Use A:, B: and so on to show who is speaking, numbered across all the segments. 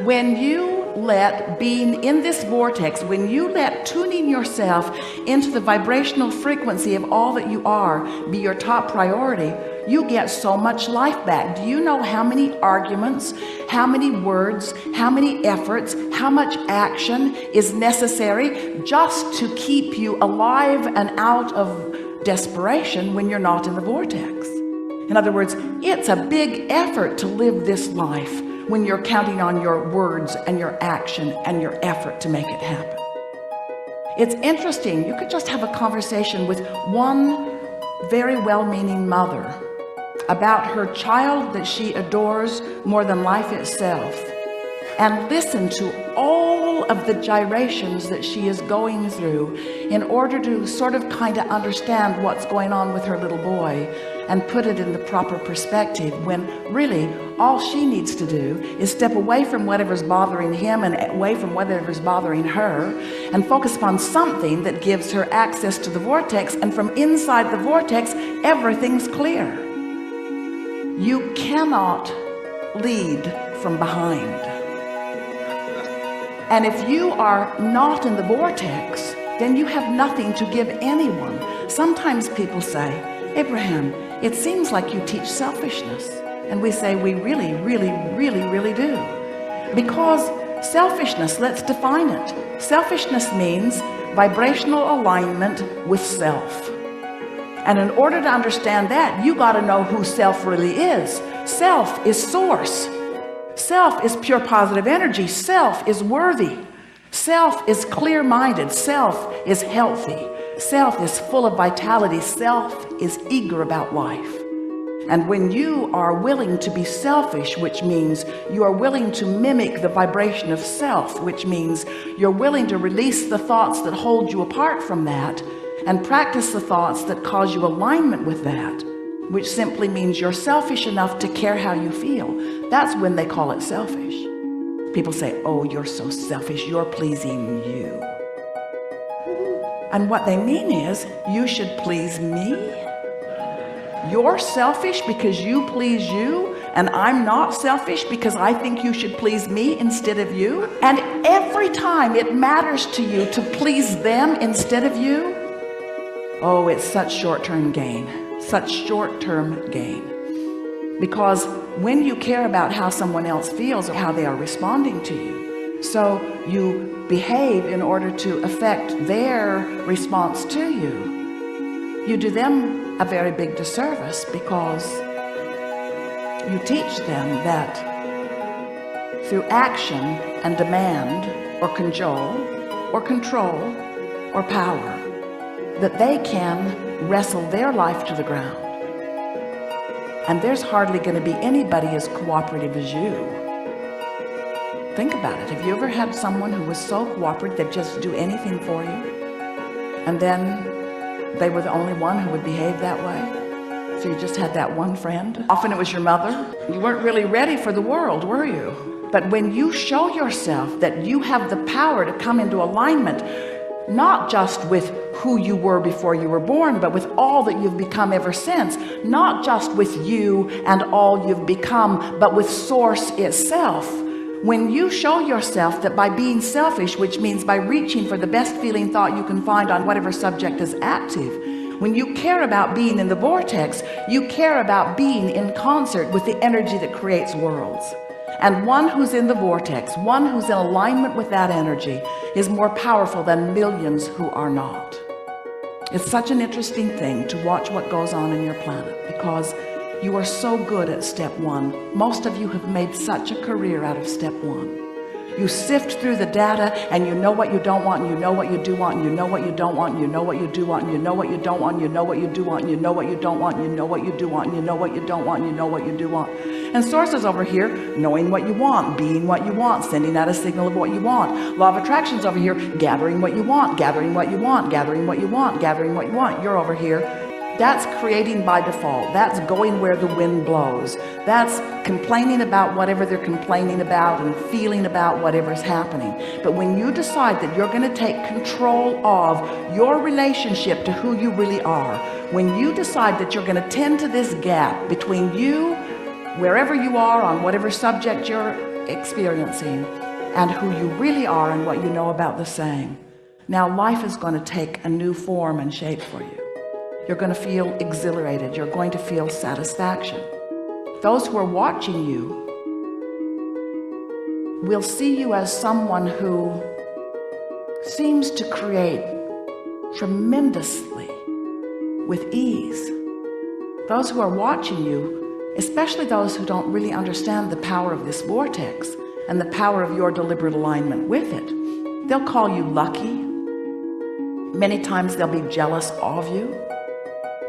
A: When you let being in this vortex, when you let tuning yourself into the vibrational frequency of all that you are be your top priority, you get so much life back. Do you know how many arguments, how many words, how many efforts, how much action is necessary just to keep you alive and out of desperation when you're not in the vortex? In other words, it's a big effort to live this life when you're counting on your words and your action and your effort to make it happen. It's interesting, you could just have a conversation with one very well-meaning mother about her child that she adores more than life itself, and listen to all of the gyrations that she is going through in order to sort of kind of understand what's going on with her little boy and put it in the proper perspective, when really all she needs to do is step away from whatever's bothering him and away from whatever's bothering her and focus upon something that gives her access to the vortex, and from inside the vortex everything's clear. You cannot lead from behind. And if you are not in the vortex, then you have nothing to give anyone. Sometimes people say, Abraham, it seems like you teach selfishness. And we say, we really, really, really, really do. Because selfishness, let's define it. Selfishness means vibrational alignment with self. And in order to understand that, you got to know who self really is. Self is source. Self is pure positive energy. Self is worthy. Self is clear-minded. Self is healthy. Self is full of vitality. Self is eager about life. And when you are willing to be selfish, which means you are willing to mimic the vibration of self, which means you're willing to release the thoughts that hold you apart from that and practice the thoughts that cause you alignment with that, which simply means you're selfish enough to care how you feel. That's when they call it selfish. People say, oh, you're so selfish, you're pleasing you. And what they mean is, you should please me. You're selfish because you please you, and I'm not selfish because I think you should please me instead of you. And every time it matters to you to please them instead of you, oh, it's such short-term gain, such short-term gain. Because when you care about how someone else feels or how they are responding to you, so you behave in order to affect their response to you, you do them a very big disservice, because you teach them that through action and demand or cajole or control or power, that they can wrestle their life to the ground. And there's hardly going to be anybody as cooperative as you. Think about it. Have you ever had someone who was so cooperative they'd just do anything for you, and then they were the only one who would behave that way? So you just had that one friend. Often it was your mother. You weren't really ready for the world, were you? But when you show yourself that you have the power to come into alignment, not just with who you were before you were born, but with all that you've become ever since, not just with you and all you've become, but with source itself. When you show yourself that by being selfish, which means by reaching for the best feeling thought you can find on whatever subject is active, when you care about being in the vortex, you care about being in concert with the energy that creates worlds. And one who's in the vortex, one who's in alignment with that energy, is more powerful than millions who are not. It's such an interesting thing to watch what goes on in your planet, because you are so good at step one. Most of you have made such a career out of step one. You sift through the data, and you know what you don't want, and you know what you do want, and you know what you don't want, and you know what you do want, and you know what you don't want, and you know what you do want, and you know what you don't want, and you know what you do want, and you know what you don't want, and you know what you do want. And source is over here, knowing what you want, being what you want, sending out a signal of what you want. Law of attraction's over here, gathering what you want, gathering what you want, gathering what you want, gathering what you want. You're over here. That's creating by default. That's going where the wind blows. That's complaining about whatever they're complaining about and feeling about whatever's happening. But when you decide that you're going to take control of your relationship to who you really are, when you decide that you're going to tend to this gap between you, wherever you are on whatever subject you're experiencing and who you really are and what you know about the same. Now life is going to take a new form and shape for you. You're going to feel exhilarated. You're going to feel satisfaction. Those who are watching you will see you as someone who seems to create tremendously with ease. Those who are watching you, especially those who don't really understand the power of this vortex and the power of your deliberate alignment with it, they'll call you lucky. Many times they'll be jealous of you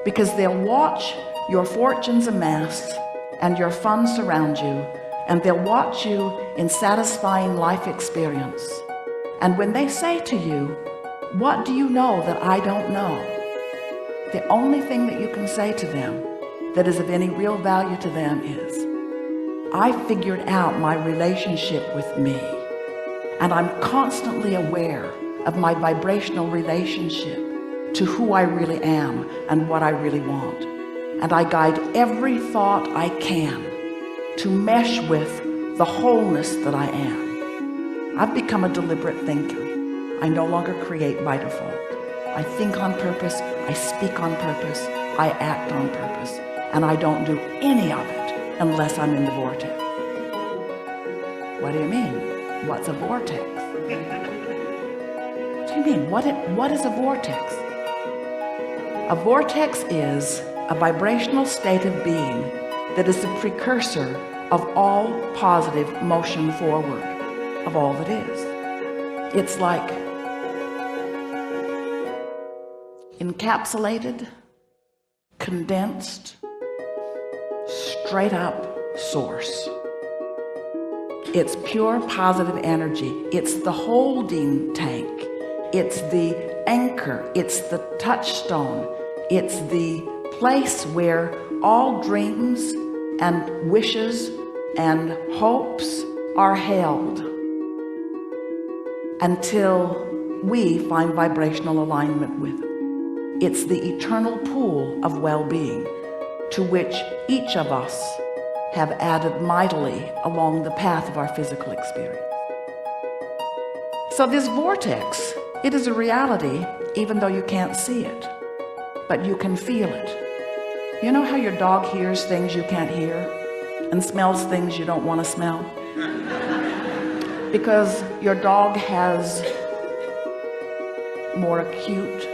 A: because they'll watch your fortunes amass and your funds surround you, and they'll watch you in satisfying life experience. And when they say to you, what do you know that I don't know? The only thing that you can say to them that is of any real value to them is, I figured out my relationship with me, and I'm constantly aware of my vibrational relationship to who I really am and what I really want. And I guide every thought I can to mesh with the wholeness that I am. I've become a deliberate thinker. I no longer create by default. I think on purpose, I speak on purpose, I act on purpose, and I don't do any of it unless I'm in the vortex. What do you mean? What's a vortex? What do you mean? What is a vortex? A vortex is a vibrational state of being that is the precursor of all positive motion forward, of all that is. It's like encapsulated, condensed, straight up source. It's pure positive energy. It's the holding tank. It's the anchor. It's the touchstone. It's the place where all dreams and wishes and hopes are held until we find vibrational alignment with it. It's the eternal pool of well-being to which each of us have added mightily along the path of our physical experience. So this vortex, it is a reality even though you can't see it, but you can feel it. You know how your dog hears things you can't hear and smells things you don't want to smell? Because your dog has more acute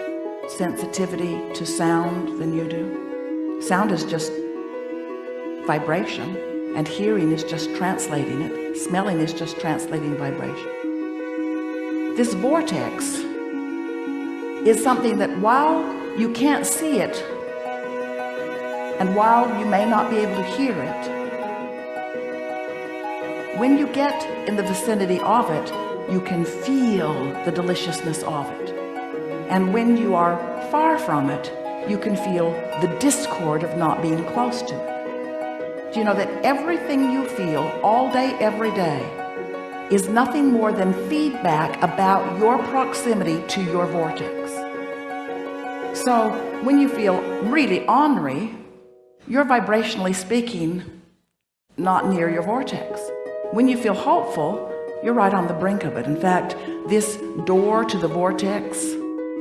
A: sensitivity to sound than you do. Sound is just vibration, and hearing is just translating it. Smelling is just translating vibration. This vortex is something that while you can't see it, and while you may not be able to hear it, when you get in the vicinity of it, you can feel the deliciousness of it. And when you are far from it, you can feel the discord of not being close to it. Do you know that everything you feel all day, every day, is nothing more than feedback about your proximity to your vortex? So when you feel really ornery, you're vibrationally speaking not near your vortex. When you feel hopeful, you're right on the brink of it. In fact, this door to the vortex,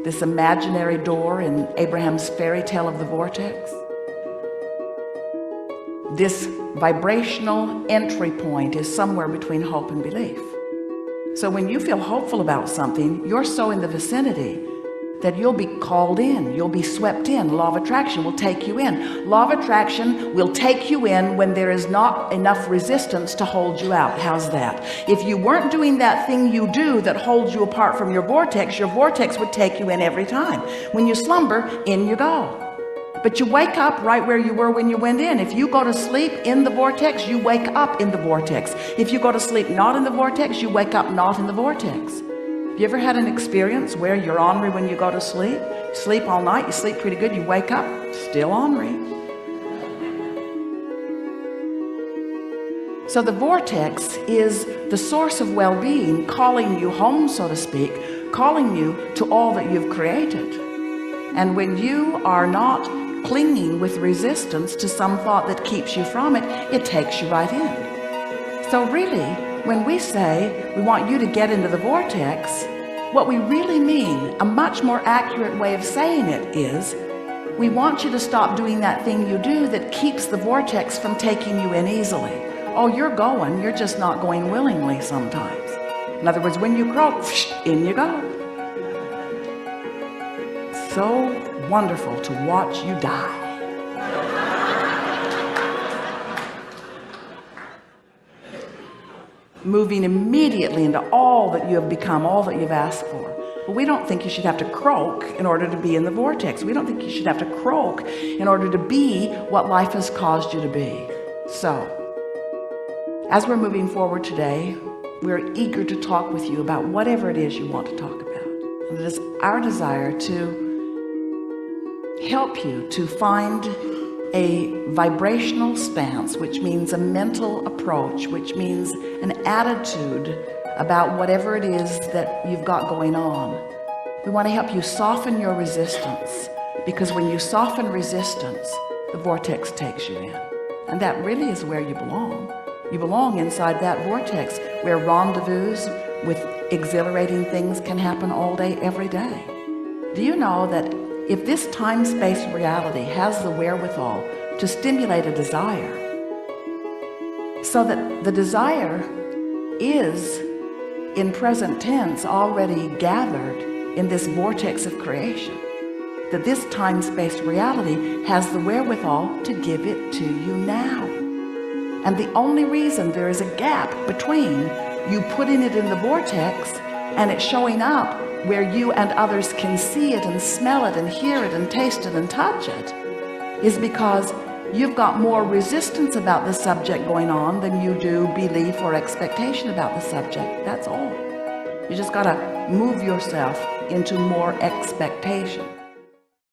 A: this imaginary door in Abraham's fairy tale of the vortex, this vibrational entry point is somewhere between hope and belief. So when you feel hopeful about something, you're so in the vicinity that you'll be called in, you'll be swept in. Law of attraction will take you in. Law of attraction will take you in when there is not enough resistance to hold you out. How's that? If you weren't doing that thing you do that holds you apart from your vortex would take you in every time. When you slumber, in you go. But you wake up right where you were when you went in. If you go to sleep in the vortex, you wake up in the vortex. If you go to sleep not in the vortex, you wake up not in the vortex. You ever had an experience where you're ornery when you go to sleep? You sleep all night, you sleep pretty good, you wake up, still ornery. So the vortex is the source of well-being, calling you home, so to speak, calling you to all that you've created. And when you are not clinging with resistance to some thought that keeps you from it, it takes you right in. So really, When we say we want you to get into the vortex, what we really mean, a much more accurate way of saying it is, we want you to stop doing that thing you do that keeps the vortex from taking you in easily. Oh, you're going, you're just not going willingly sometimes. In other words, when you croak, in you go. So wonderful to watch you die. Moving immediately into all that you have become, all that you've asked for. But we don't think you should have to croak in order to be in the vortex. We don't think you should have to croak in order to be what life has caused you to be. So, as we're moving forward today, we're eager to talk with you about whatever it is you want to talk about. And it is our desire to help you to find a vibrational stance, which means a mental approach, which means an attitude about whatever it is that you've got going on. We want to help you soften your resistance, because when you soften resistance, the vortex takes you in. And that really is where you belong. You belong inside that vortex where rendezvous with exhilarating things can happen all day, every day. Do you know that if this time-space reality has the wherewithal to stimulate a desire, so that the desire is in present tense already gathered in this vortex of creation, that this time-space reality has the wherewithal to give it to you now. And the only reason there is a gap between you putting it in the vortex and it showing up where you and others can see it and smell it and hear it and taste it and touch it is because you've got more resistance about the subject going on than you do belief or expectation about the subject. That's all. You just got to move yourself into more expectation.